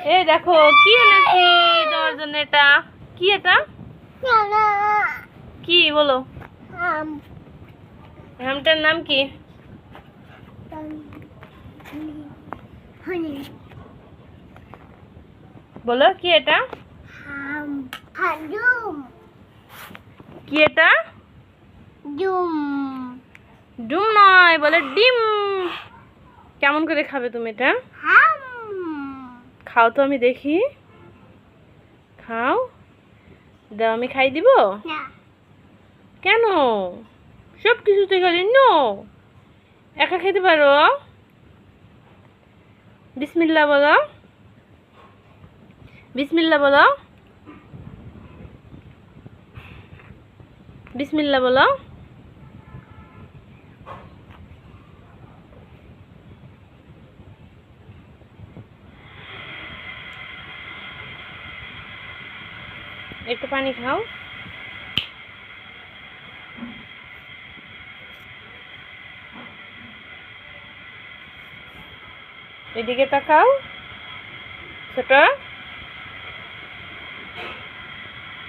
এই দেখো কি এনেছি তোমার জন্য। এটা কি? এটা কি বলো? আমটার নাম কি? বলো কি এটা? কি এটা? ডুম নয়, বলে ডিম। কেমন করে খাবে তুমি এটা? খাও তো, আমি দেখি। খাও, দাও, আমি খাই দিব। কেন? সব কিছুতে খালি নো। একা খেতে পারো। বিসমিল্লাহ বলো, বিসমিল্লাহ বলো, বিসমিল্লাহ বলো। একটু পানি খাও। এদিকে তাকাও ছোট।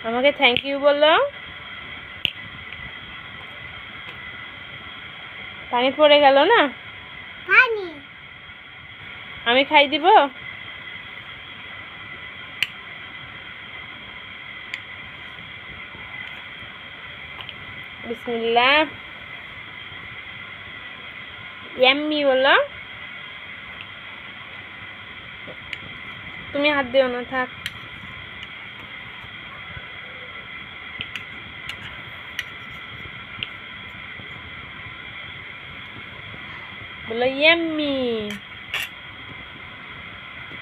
আমাকে থ্যাংক ইউ বললো। পানি পড়ে গেল না? আমি খাই দিব। বিসমিল্লাহ। ইয়াম্মি বলো। তুমি হাত দিও না, থাক। বলো ইয়াম্মি।